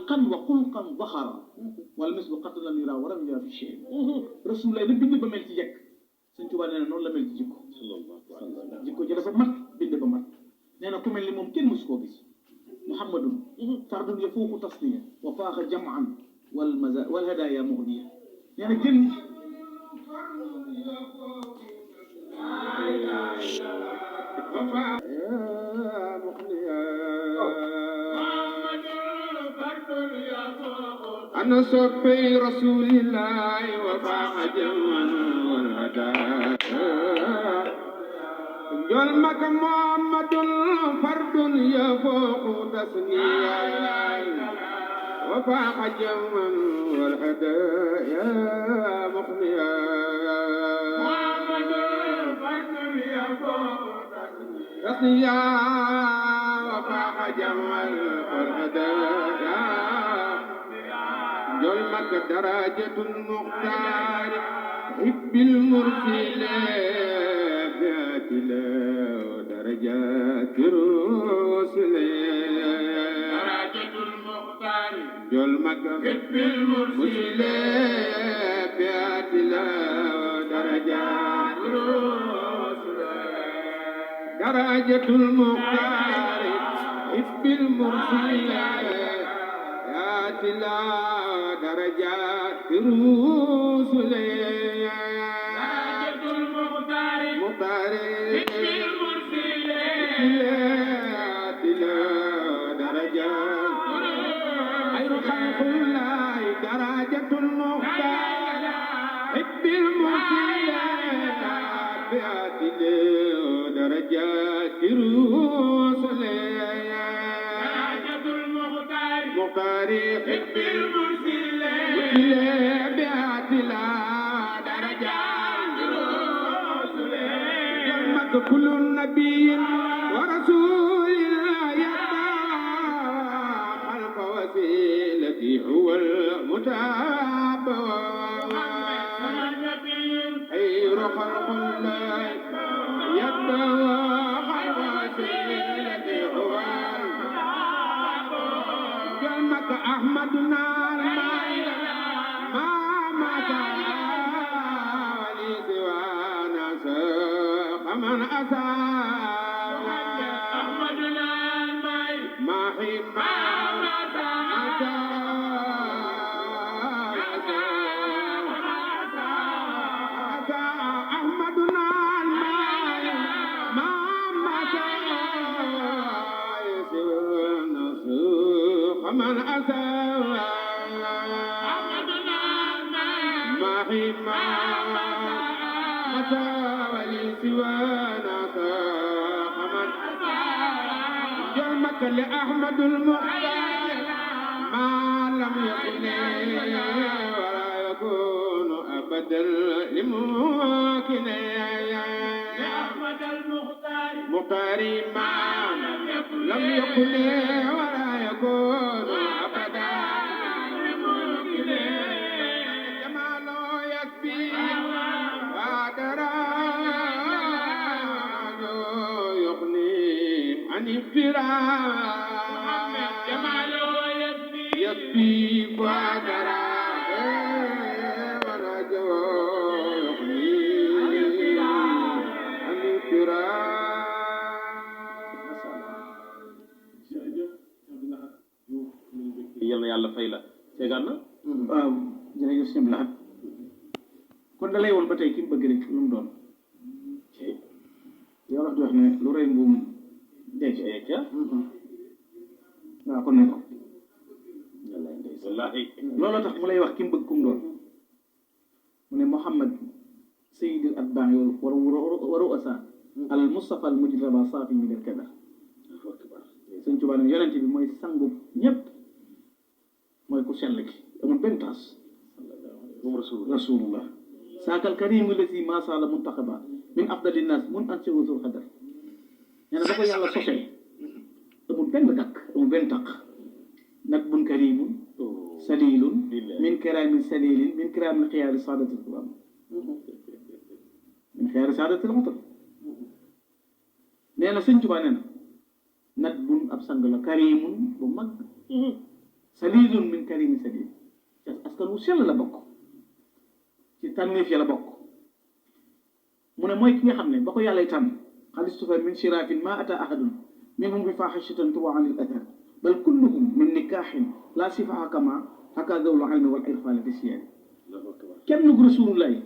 xalqan wa xulqan baxara wala mislu qad lam yura wa lam yura fi shay rasulullah da bind ba mel ci jekk Sëñ Tuubaa nee na noonu la mel ci jikko jikko ji dafa mat bind ba mat nee na ku mel ni moom kenn mësu koo gis muhammadun fardun yafuuqu tasniya wa faaxa jam'an wal hadaaya mughniya nee na gën أنا صفي رسول الله وفاق جمعا والهدى جلمك محمد فرد يفوق تسنيا وفاق جمعا والهدى يا مخنيا محمد فرد يفوق تسنيا وفاق جمعا والهدى جلمك درجة المختار حب المرسل بيات له درجات الرسل درجة المختار جلمك حب المرسل بيات له درجات الرسل درجة المختار حب المرسل بيات له درجات الرسل درجة المختار حب المرسل درجات خير خلق الله درجة المختار حب المرسل بيات درجات الرسل درجة المختار حب المرسل بيات لا درجات الرسل جمك كل نبي ورسول يتبع خلف وسيلتي هو المتابع خير خلق الله يتبع خلف وسيلتي هو جمك أحمدنا من أتى أحمدنا الماي ما حين ما أتى أحمدنا الماي ما أتى من أتى أحمدنا الماي ما حين ما أتى سوانا خمد جرمك لأحمد المختار ما لم يكن ولا يكون أبدا لممكن لأحمد المختار مختاري ما لم يكن ولا يكون أبدا لممكن جماله يكفي وادرا عن افتراء محمد جماله يسبي فادرا ورجو يغني عن افتراء yal na yàlla fay la seegaan na waaw jërëjëf sëñ Lahad kon da lay woon ba tey ki mu bëgg rek lu mu doon yow wax di wax ne lu rëy mbuum denc waaw kon ne ko wallahi looloo tax mu lay wax ki mu bëgg kum doon mu ne Muhammad sayyidul atbaa waru asa al Mustafa al mujtaba saafi min al kadar Sëñ Tuubaa ne yonent bi mooy sangu ñëpp mooy ku sell ki amul benn taas moom rasulullah saakal karimu lati ma sala muntaqaba min afdali nas mun an siwusul xadar nee na ba ko yàlla sosee amul benn dakk amul benn taq nag bun karimun salilun min kiramin salilin min kiramin xiyaari saadatil quran min xiyaari saadatil xutar nee na Sëñ Tuubaa nee na nag bun ab sang la karimun bu mag salilun min karimi salil ci askan wu sell la bokk ci tànneef ya la bokk mu ne mooy ki nga xam ne ba ko yàllay tànn xalistufa min shirafin ma ata ahadun minhum bi faxishatan tuwa anil athar bal kulluhum min nikahin la sifaha kama haka zawlu ilmi wal irfani fi siyar kenn gu rasulullahi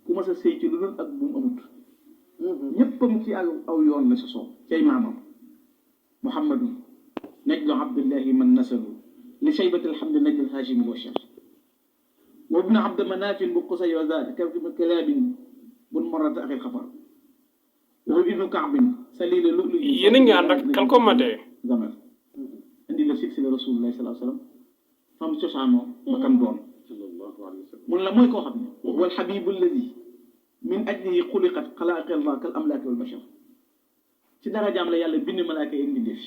ku mas a sëy ci lu dul ak bu mu amut ñëppam ci aw yoon la sosoo cay maamam muhammadu najlu abdillahi man nasalu li shaybati alhamdi najl hashimi wa shar wa ibnu abd manafin bu qusay wa zad kalabin bun marata axil xafar wa ibnu kaabin salila lu yéen a ngi ànd ak Khelcom Matin zamel indi la silsila rasulullahi sallallahu alayhi wa sallam fam cosaanoo ba kam doon mun la mooy koo xam ne wal xabibu alladi min ajlihi xuliqat xalaaqi allah kal amlaaki wal bashar ci darajaam la yàlla bind malaaka yi mbindeef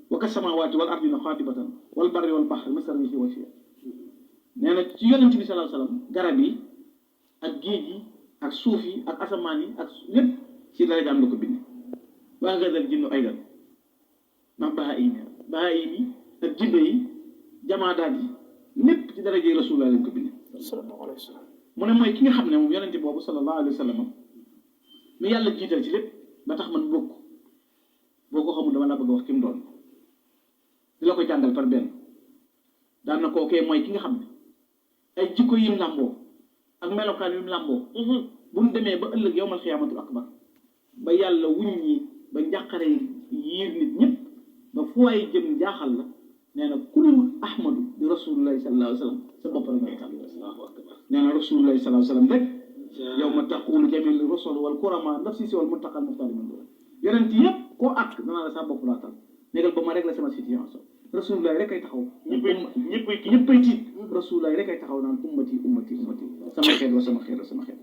wa ka samawaati wal ardina xaatibatan wal barri wal baxri masarihi wa fiya nee na ci yonent bi sallallahu alayhi wa sallam garab yi ak géej yi ak suuf yi ak asamaan yi ak lépp ci darajaam la ko bind waa gadal jinnu aydan ndax bahaayim yi ak jinne yi jamaadaat yi lépp ci daraja yi rasulullah lañ ko bind sallallahu alayhi wa sallam mu ne mooy ki nga xam ne moom yonente boobu sallallahu alayhi wa sallam mi yàlla jiital ci lépp ba tax man bokk boo ko xamul dama laa bëgg a wax ki mu doon di la ko jàngal par benn daan na kookee mooy ki nga xam ne ay jikko yim làmboo ak melokaan yim làmboo bu mu demee ba ëllëg yowmal xiyaamatul akbar ba yàlla wuññi ba njàqare yiir nit ñëpp ba fu waay jëm jaaxal la nee na ku dul ahmadu di rasulullahi sallallahu alayhi wa sallam sa bopp rek ngay tànn nee na rasulullahi sallallahu alayhi wa sallam rek yow ma taqulu jamil rasul wal kurama nafsi si wal muntaqal muxtaari man doon yonent yëpp koo ak danaa la sa bopp laa tal négal ba ma rek la sama situation rasulullahi rek ay taxaw ñëppay tiit rasulullahi rek ay taxaw naan ummati ummati ummati sama xeet wa sama xeet wa sama xeet